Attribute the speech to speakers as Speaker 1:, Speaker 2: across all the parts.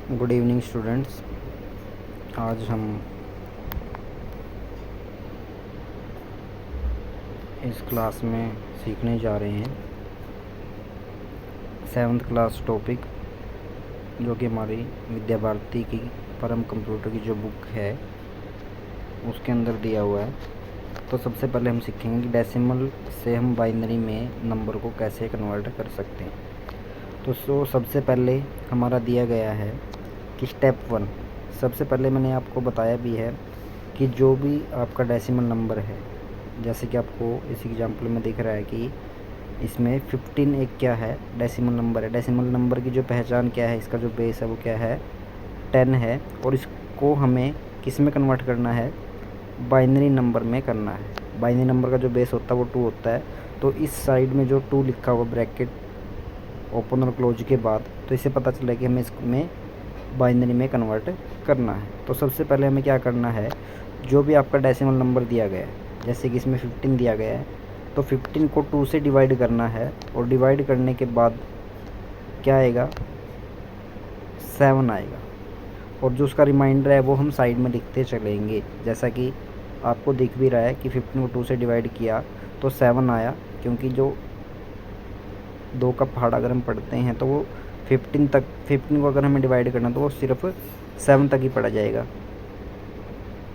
Speaker 1: Good evening students. आज हम इस क्लास में सीखने जा रहे हैं 7th क्लास टॉपिक, जो कि हमारी विद्या भारती की परम कंप्यूटर की जो बुक है उसके अंदर दिया हुआ है। तो सबसे पहले हम सीखेंगे कि डेसिमल से हम बाइनरी में नंबर को कैसे कन्वर्ट कर सकते हैं। तो सबसे पहले हमारा दिया गया है कि स्टेप 1। सबसे पहले मैंने आपको बताया भी है कि जो भी आपका डेसिमल नंबर है, जैसे कि आपको इस एग्जांपल में दिख रहा है कि इसमें 15 एक क्या है, डेसिमल नंबर है। डेसिमल नंबर की जो पहचान क्या है, इसका जो बेस है वो क्या है, 10 है। और इसको हमें किस में कन्वर्ट करना है, बाइनरी नंबर में करना है। बाइनरी नंबर का जो बेस होता है वो 2 होता है। तो इस साइड में जो 2 लिखा हुआ ब्रैकेट ओपन और क्लोज के बाद, तो इससे पता चला कि हमें इसमें बाइनरी में कन्वर्ट करना है। तो सबसे पहले हमें क्या करना है, जो भी आपका डेसिमल नंबर दिया गया है, जैसे कि इसमें 15 दिया गया है, तो 15 को 2 से डिवाइड करना है। और डिवाइड करने के बाद क्या आएगा, 7 आएगा। और जो उसका रिमाइंडर है वो हम साइड में लिखते चलेंगे। जैसा कि आपको दिख भी रहा है कि 15 को 2 से डिवाइड किया तो 7 आया, क्योंकि जो 2 का पहाड़ अगर हम पढ़ते हैं तो वो 15 को अगर हमें डिवाइड करना तो वो सिर्फ 7 तक ही पड़ा जाएगा।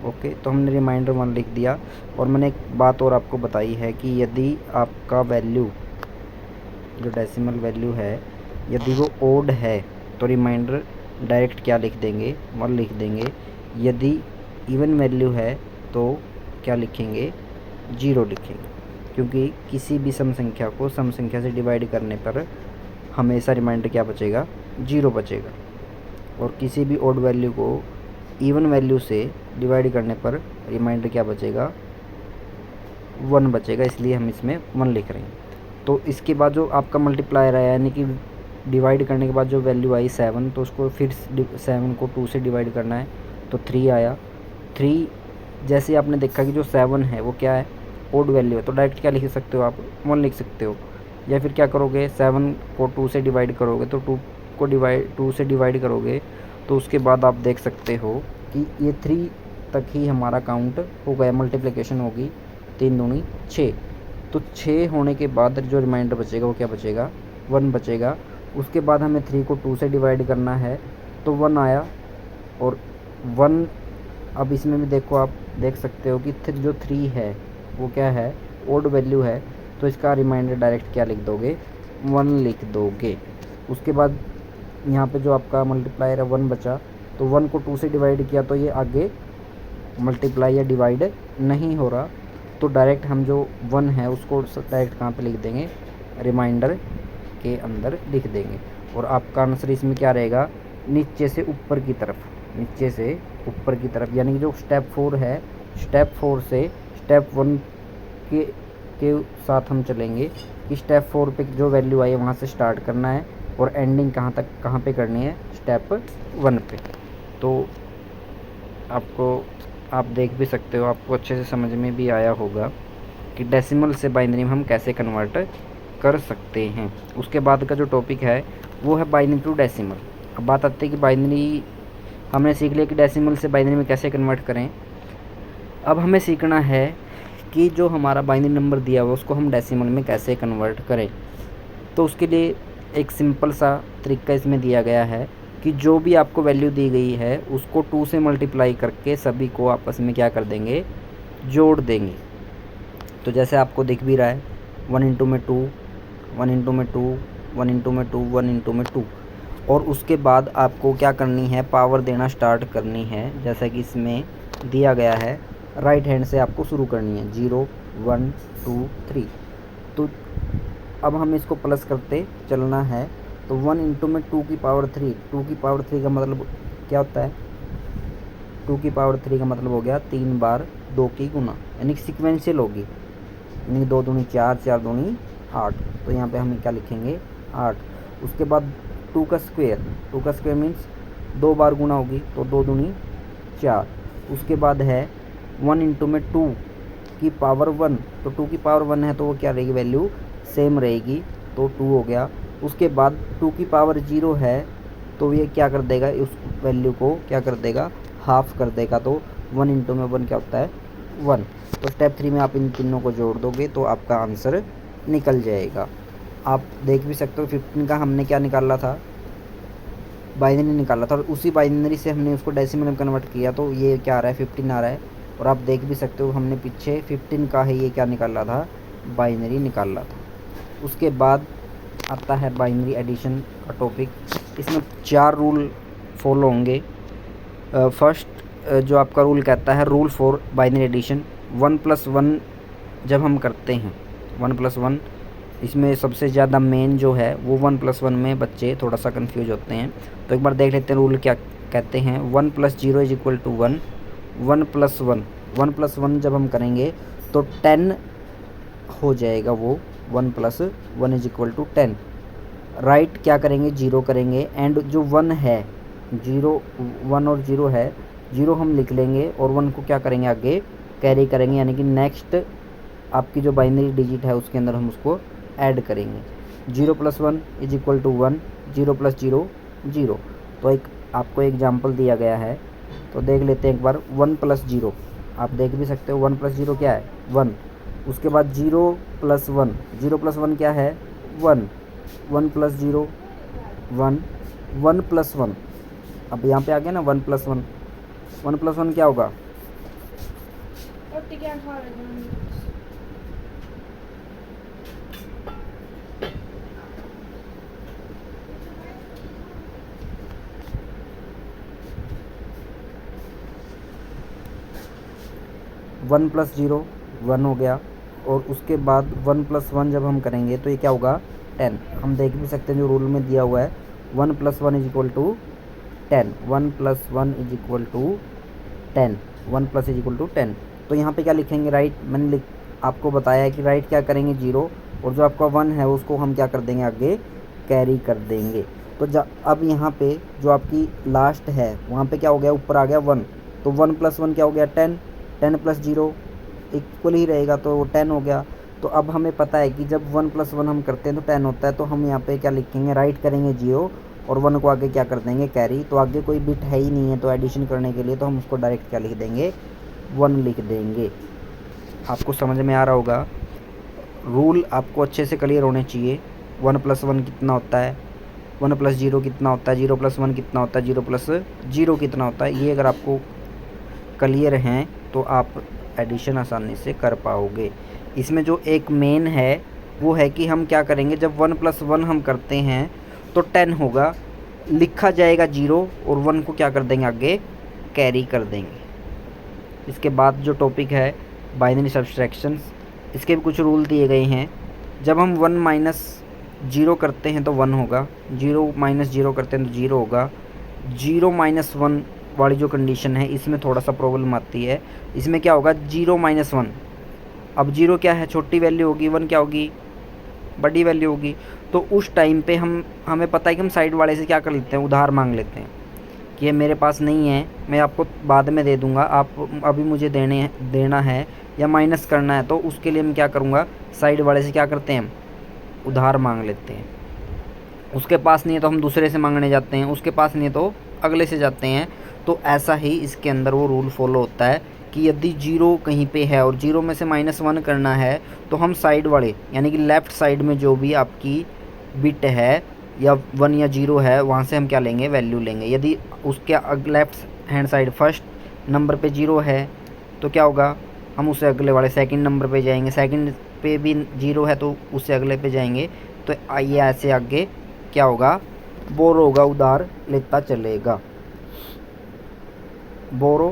Speaker 1: ओके, तो हमने रिमाइंडर 1 लिख दिया। और मैंने एक बात और आपको बताई है कि यदि आपका वैल्यू, जो डेसिमल वैल्यू है, यदि वो ओड है तो रिमाइंडर डायरेक्ट क्या लिख देंगे, 1 लिख देंगे। यदि इवन वैल्यू है तो क्या लिखेंगे, 0 लिखेंगे, क्योंकि किसी भी सम संख्या को सम संख्या से डिवाइड करने पर हमेशा रिमाइंडर क्या बचेगा, 0 बचेगा। और किसी भी ओड वैल्यू को इवन वैल्यू से डिवाइड करने पर रिमाइंडर क्या बचेगा, 1 बचेगा, इसलिए हम इसमें 1 लिख रहे हैं। तो इसके बाद जो आपका मल्टीप्लायर आया, यानी कि डिवाइड करने के बाद जो वैल्यू आई 7, तो उसको फिर 7 को 2 से डिवाइड करना है, तो 3 आया। 3 जैसे आपने देखा कि जो 7 है वो क्या है, ओड वैल्यू है, तो डायरेक्ट क्या लिख सकते हो आप, 1 लिख सकते हो। या फिर क्या करोगे, 7 को 2 से डिवाइड करोगे तो 2 से डिवाइड करोगे तो उसके बाद आप देख सकते हो कि ये 3 तक ही हमारा काउंट हो गया, मल्टीप्लिकेशन होगी, 3 दूनी 6। तो 6 होने के बाद जो रिमाइंडर बचेगा वो क्या बचेगा, 1 बचेगा। उसके बाद हमें 3 को 2 से डिवाइड करना है, तो 1 आया। और 1 अब इसमें भी देखो, आप देख सकते हो कि जो 3 है वो क्या है, ओड वैल्यू है, तो इसका रिमाइंडर डायरेक्ट क्या लिख दोगे, 1 लिख दोगे। उसके बाद यहाँ पे जो आपका मल्टीप्लायर है 1 बचा, तो 1 को 2 से डिवाइड किया तो ये आगे मल्टीप्लाई या डिवाइड नहीं हो रहा, तो डायरेक्ट हम जो 1 है उसको डायरेक्ट कहाँ पे लिख देंगे, रिमाइंडर के अंदर लिख देंगे। और आपका आंसर इसमें क्या रहेगा, नीचे से ऊपर की तरफ, नीचे से ऊपर की तरफ। यानी कि जो स्टेप 4 है, स्टेप 4 से स्टेप 1 के साथ हम चलेंगे कि स्टेप 4 पे जो वैल्यू आई है वहाँ से स्टार्ट करना है और एंडिंग कहाँ पे करनी है, स्टेप 1 पे। तो आपको, आप देख भी सकते हो, आपको अच्छे से समझ में भी आया होगा कि डेसिमल से बाइनरी में हम कैसे कन्वर्ट कर सकते हैं। उसके बाद का जो टॉपिक है वो है बाइनरी टू डेसिमल। अब बात आती है कि बाइनरी हमने सीख लिया कि डेसिमल से बाइनरी में कैसे कन्वर्ट करें। अब हमें सीखना है कि जो हमारा बाइनरी नंबर दिया हुआ उसको हम डेसिमल में कैसे कन्वर्ट करें। तो उसके लिए एक सिंपल सा तरीका इसमें दिया गया है कि जो भी आपको वैल्यू दी गई है उसको 2 से मल्टीप्लाई करके सभी को आपस में क्या कर देंगे, जोड़ देंगे। तो जैसे आपको दिख भी रहा है, 1 इंटू में 2, 1 इंटू में 2, 1 इंटू में 2, 1 इंटू में 2। और उसके बाद आपको क्या करनी है, पावर देना स्टार्ट करनी है। जैसा कि इसमें दिया गया है, राइट हैंड से आपको शुरू करनी है, 0 1 2 3। तो अब हमें इसको प्लस करते चलना है। तो 1 इंटू में 2 की पावर 3, 2 की पावर 3 का मतलब क्या होता है, 2 की पावर 3 का मतलब हो गया 3 बार 2 की गुना, यानी कि सिक्वेंशियल होगी, यानी 2 दूनी 4, 4 दूनी 8। तो यहाँ पे हम क्या लिखेंगे, 8। उसके बाद 2 का स्क्वायर, 2 का स्क्वायर मीन्स 2 बार गुना होगी, तो 2 दूनी 4। उसके बाद है 1 इंटू में 2 की पावर 1, तो 2 की पावर 1 है तो वो क्या रहेगी, वैल्यू सेम रहेगी, तो 2 हो गया। उसके बाद 2 की पावर 0 है तो ये क्या कर देगा, उस वैल्यू को क्या कर देगा, हाफ कर देगा। तो 1 इंटू में 1 क्या होता है, 1। तो स्टेप 3 में आप इन तीनों को जोड़ दोगे तो आपका आंसर निकल जाएगा। आप देख भी सकते हो 15 का हमने क्या निकाला था, बाइनरी निकाला था, और उसी बाइनरी से हमने उसको डेसिमल में कन्वर्ट किया तो ये क्या आ रहा है, 15 आ रहा है। और आप देख भी सकते हो हमने पीछे 15 का है ये क्या निकाला था, बाइनरी निकाला था। उसके बाद आता है बाइनरी एडिशन का टॉपिक। इसमें 4 रूल फॉलो होंगे। फर्स्ट जो आपका रूल कहता है, रूल फॉर बाइनरी एडिशन, 1+1 जब हम करते हैं 1+1, इसमें सबसे ज़्यादा मेन जो है वो 1+1 में बच्चे थोड़ा सा कंफ्यूज होते हैं। तो एक बार देख लेते हैं रूल क्या कहते हैं। 1 + 0 = 1, 1+1 जब हम करेंगे तो 10 हो जाएगा वो, 1 + 1 = 10। राइट क्या करेंगे, 0 करेंगे, एंड जो 1 है, 0 1 और 0 है, 0 हम लिख लेंगे और 1 को क्या करेंगे, आगे कैरी करेंगे, यानी कि नेक्स्ट आपकी जो बाइनरी डिजिट है उसके अंदर हम उसको ऐड करेंगे। 0 + 1 = 1, 0 + 0 0। तो एक आपको एग्जांपल दिया गया है, तो देख लेते हैं एक बार। 1 + 0 आप देख भी सकते हो, 1 + 0 क्या है, 1। उसके बाद 0 + 1, 0 + 1 क्या है, 1, 1 + 0 1, 1 + 1, अब यहाँ पे आ गया ना 1 + 1, 1 + 1 क्या होगा, 1 + 0 1 हो गया। और उसके बाद 1 + 1 जब हम करेंगे तो ये क्या होगा, 10। हम देख भी सकते हैं जो रूल में दिया हुआ है, 1 + 1 = 10, 1 + 1 = 10, 1 + 10। तो यहाँ पे क्या लिखेंगे, राइट मैंने आपको बताया है कि राइट क्या करेंगे, 0, और जो आपका 1 है उसको हम क्या कर देंगे, आगे कैरी कर देंगे। तो अब यहाँ पे जो आपकी लास्ट है वहाँ पे क्या हो गया, ऊपर आ गया 1, तो 1 + 1 क्या हो गया, 10, 10 + 0 इक्वल ही रहेगा, तो 10 हो गया। तो अब हमें पता है कि जब 1 + 1 हम करते हैं तो 10 होता है, तो हम यहाँ पे क्या लिखेंगे, राइट करेंगे 0 और 1 को आगे क्या कर देंगे, कैरी। तो आगे कोई बिट है ही नहीं है, तो एडिशन करने के लिए तो हम उसको डायरेक्ट क्या लिख देंगे, 1 लिख देंगे। आपको समझ में आ रहा होगा, रूल आपको अच्छे से क्लियर होने चाहिए। 1 + 1 कितना होता है, 1 + 0 कितना होता है, 0 + 1 कितना होता है, 0 + 0 कितना होता है, ये अगर आपको क्लियर हैं तो आप एडिशन आसानी से कर पाओगे। इसमें जो एक मेन है वो है कि हम क्या करेंगे, जब 1 + 1 हम करते हैं तो 10 होगा, लिखा जाएगा 0 और 1 को क्या कर देंगे, आगे कैरी कर देंगे। इसके बाद जो टॉपिक है बाइनरी सब्सट्रैक्शंस, इसके भी कुछ रूल दिए गए हैं। जब हम 1 - 0 करते हैं तो 1 होगा, 0 - 0 करते हैं तो 0 होगा। 0 - 1 वाली जो कंडीशन है इसमें थोड़ा सा प्रॉब्लम आती है। इसमें क्या होगा, 0 - 1, अब 0 क्या है, छोटी वैल्यू होगी, 1 क्या होगी, बड़ी वैल्यू होगी। तो उस टाइम पे हमें पता है कि हम साइड वाले से क्या कर लेते हैं, उधार मांग लेते हैं कि ये मेरे पास नहीं है, मैं आपको बाद में दे दूंगा, आप अभी मुझे देना है या माइनस करना है। तो उसके लिए मैं क्या करूँगा, साइड वाले से क्या करते हैं, हम उधार मांग लेते हैं। उसके पास नहीं है तो हम दूसरे से मांगने जाते हैं, उसके पास नहीं है तो अगले से जाते हैं। तो ऐसा ही इसके अंदर वो रूल फॉलो होता है कि यदि 0 कहीं पे है और 0 में से -1 करना है तो हम साइड वाले यानी कि लेफ़्ट साइड में जो भी आपकी बिट है या 1 या 0 है वहाँ से हम क्या लेंगे, वैल्यू लेंगे। यदि उसके left hand side first number पे 0 है तो क्या होगा, हम उससे अगले वाले सेकंड नंबर पे जाएंगे, सेकंड पे भी 0 है तो उससे अगले पे जाएंगे। तो आइए ऐसे आगे क्या होगा, बोरो होगा, उधार लेता चलेगा। बोरो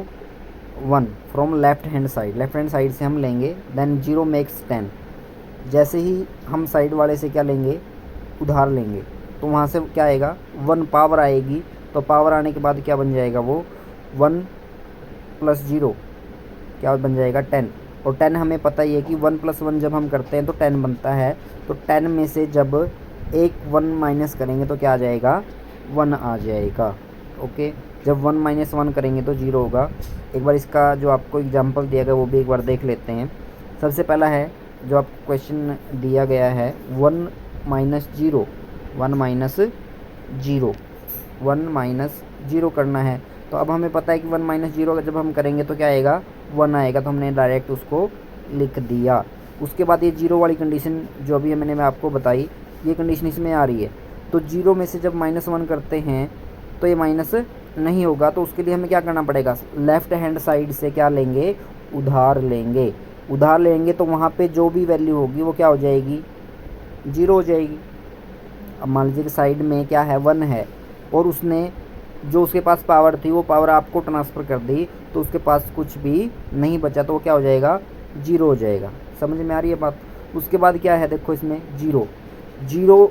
Speaker 1: 1 फ्रॉम लेफ्ट हैंड साइड से हम लेंगे, देन 0 makes 10। जैसे ही हम साइड वाले से क्या लेंगे, उधार लेंगे, तो वहाँ से क्या आएगा, 1 पावर आएगी। तो पावर आने के बाद क्या बन जाएगा, वो 1 + 0 क्या बन जाएगा, 10। और 10 हमें पता ही है कि 1 + 1 जब हम करते हैं तो 10 बनता है। तो 10 में से जब एक 1 माइनस करेंगे तो क्या आ जाएगा, 1 आ जाएगा। ओके, जब 1 - 1 करेंगे तो 0 होगा। एक बार इसका जो आपको एग्जांपल दिया गया वो भी एक बार देख लेते हैं। सबसे पहला है जो आपको क्वेश्चन दिया गया है, 1 - 0, 1 - 0 1 माइनस 0 करना है। तो अब हमें पता है कि 1 माइनस 0 जब हम करेंगे तो क्या आएगा, 1 आएगा, तो हमने डायरेक्ट उसको लिख दिया। उसके बाद ये 0 वाली कंडीशन जो अभी मैं आपको बताई, ये कंडीशन इसमें आ रही है। तो 0 में से जब -1 करते हैं तो ये माइनस नहीं होगा, तो उसके लिए हमें क्या करना पड़ेगा, लेफ़्ट हैंड साइड से क्या लेंगे, उधार लेंगे। उधार लेंगे तो वहाँ पे जो भी वैल्यू होगी वो क्या हो जाएगी, 0 हो जाएगी। अब मान लीजिए कि साइड में क्या है, 1 है, और उसने जो उसके पास पावर थी वो पावर आपको ट्रांसफ़र कर दी, तो उसके पास कुछ भी नहीं बचा, तो वो क्या हो जाएगा, 0 हो जाएगा। समझ में आ रही है बात। उसके बाद क्या है, देखो इसमें 0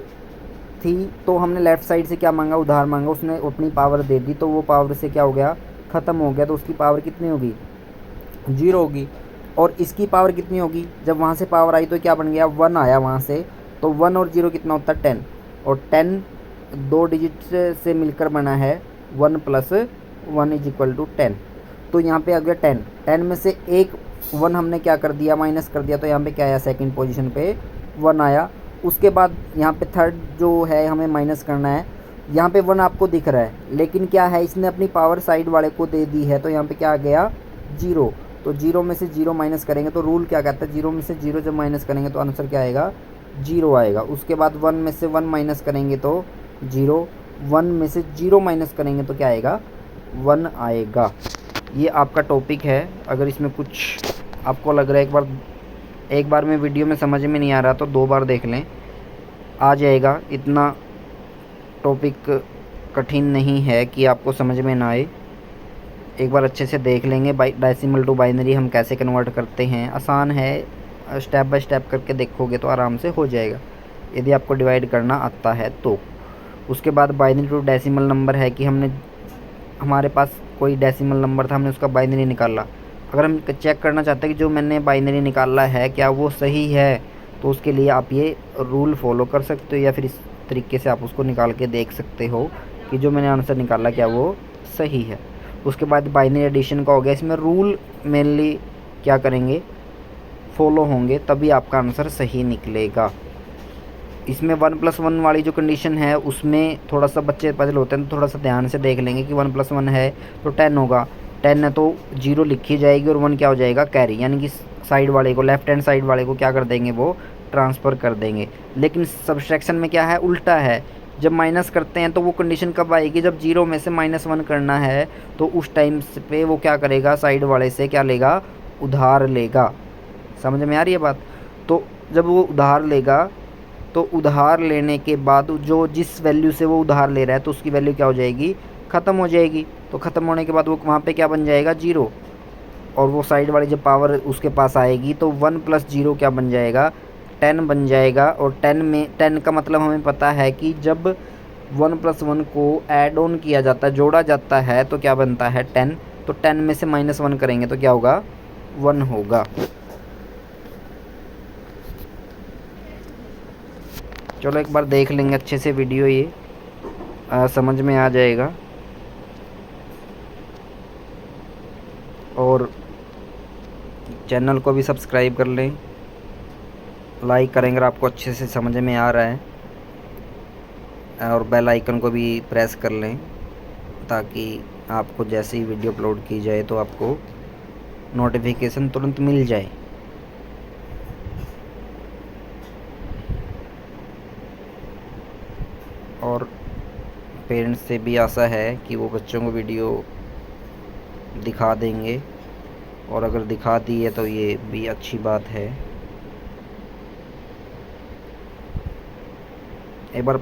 Speaker 1: थी, तो हमने लेफ़्ट साइड से क्या मांगा, उधार मांगा, उसने अपनी पावर दे दी, तो वो पावर से क्या हो गया, ख़त्म हो गया, तो उसकी पावर कितनी होगी, 0 होगी। और इसकी पावर कितनी होगी, जब वहाँ से पावर आई तो क्या बन गया, 1 आया वहाँ से, तो 1 और 0 कितना होता है, 10, और 10 2 डिजिट से मिलकर बना है 1 + 1 = 10। तो यहाँ पे आ गया 10 में से एक 1 हमने क्या कर दिया, माइनस कर दिया, तो यहाँ पे क्या आया, सेकंड पोजीशन पे 1 आया। उसके बाद यहाँ पे थर्ड जो है हमें माइनस करना है, यहाँ पे 1 आपको दिख रहा है, लेकिन क्या है, इसने अपनी पावर साइड वाले को दे दी है, तो यहाँ पे क्या आ गया, 0। तो 0 में से 0 माइनस करेंगे तो रूल क्या कहता है, 0 में से 0 जब माइनस करेंगे तो आंसर क्या आएगा, 0 आएगा। उसके बाद 1 में से 1 माइनस करेंगे तो 0, 1 में से 0 माइनस करेंगे तो क्या आएगा, 1 आएगा। ये आपका टॉपिक है। अगर इसमें कुछ आपको लग रहा है, एक बार में वीडियो में समझ में नहीं आ रहा तो 2 बार देख लें, आ जाएगा। इतना टॉपिक कठिन नहीं है कि आपको समझ में ना आए। एक बार अच्छे से देख लेंगे, डेसिमल टू बाइनरी हम कैसे कन्वर्ट करते हैं, आसान है, स्टेप बाय स्टेप करके देखोगे तो आराम से हो जाएगा, यदि आपको डिवाइड करना आता है तो। उसके बाद बाइनरी टू डेसिमल नंबर है कि हमारे पास कोई डेसिमल नंबर था, हमने उसका बाइनरी निकाला। अगर हम चेक करना चाहते हैं कि जो मैंने बाइनरी निकाला है क्या वो सही है, तो उसके लिए आप ये रूल फॉलो कर सकते हो, या फिर इस तरीके से आप उसको निकाल के देख सकते हो कि जो मैंने आंसर निकाला क्या वो सही है। उसके बाद बाइनरी एडिशन का हो गया। इसमें रूल मेनली क्या करेंगे, फॉलो होंगे, तभी आपका आंसर सही निकलेगा। इसमें 1 + 1 वाली जो कंडीशन है उसमें थोड़ा सा बच्चे पजल होते हैं, तो थोड़ा सा ध्यान से देख लेंगे कि 1 + 1 है तो 10 होगा, 10 है तो 0 लिखी जाएगी और 1 क्या हो जाएगा, कैरी, यानी कि साइड वाले को, लेफ्ट हैंड साइड वाले को क्या कर देंगे, वो ट्रांसफ़र कर देंगे। लेकिन सब्सट्रैक्शन में क्या है, उल्टा है। जब माइनस करते हैं तो वो कंडीशन कब आएगी, जब 0 में से -1 करना है, तो उस टाइम पे वो क्या करेगा, साइड वाले से क्या लेगा, उधार लेगा। समझ में आ रही है बात। तो जब वो उधार लेगा तो उधार लेने के बाद जो जिस वैल्यू से वो उधार ले रहा है तो उसकी वैल्यू क्या हो जाएगी, ख़त्म हो जाएगी। तो ख़त्म होने के बाद वो वहाँ पे क्या बन जाएगा, 0, और वो साइड वाली जब पावर उसके पास आएगी तो 1 + 0 क्या बन जाएगा, 10 बन जाएगा। और 10 का मतलब हमें पता है कि जब 1 + 1 को ऐड ऑन किया जाता है, जोड़ा जाता है, तो क्या बनता है, 10। तो 10 में से -1 करेंगे तो क्या होगा, 1 होगा। चलो एक बार देख लेंगे अच्छे से वीडियो, ये समझ में आ जाएगा। और चैनल को भी सब्सक्राइब कर लें, लाइक करेंगे अगर आपको अच्छे से समझ में आ रहा है, और बेल आइकन को भी प्रेस कर लें ताकि आपको जैसे ही वीडियो अपलोड की जाए तो आपको नोटिफिकेशन तुरंत मिल जाए। और पेरेंट्स से भी आशा है कि वो बच्चों को वीडियो दिखा देंगे, और अगर दिखा दी है तो ये भी अच्छी बात है। एक बार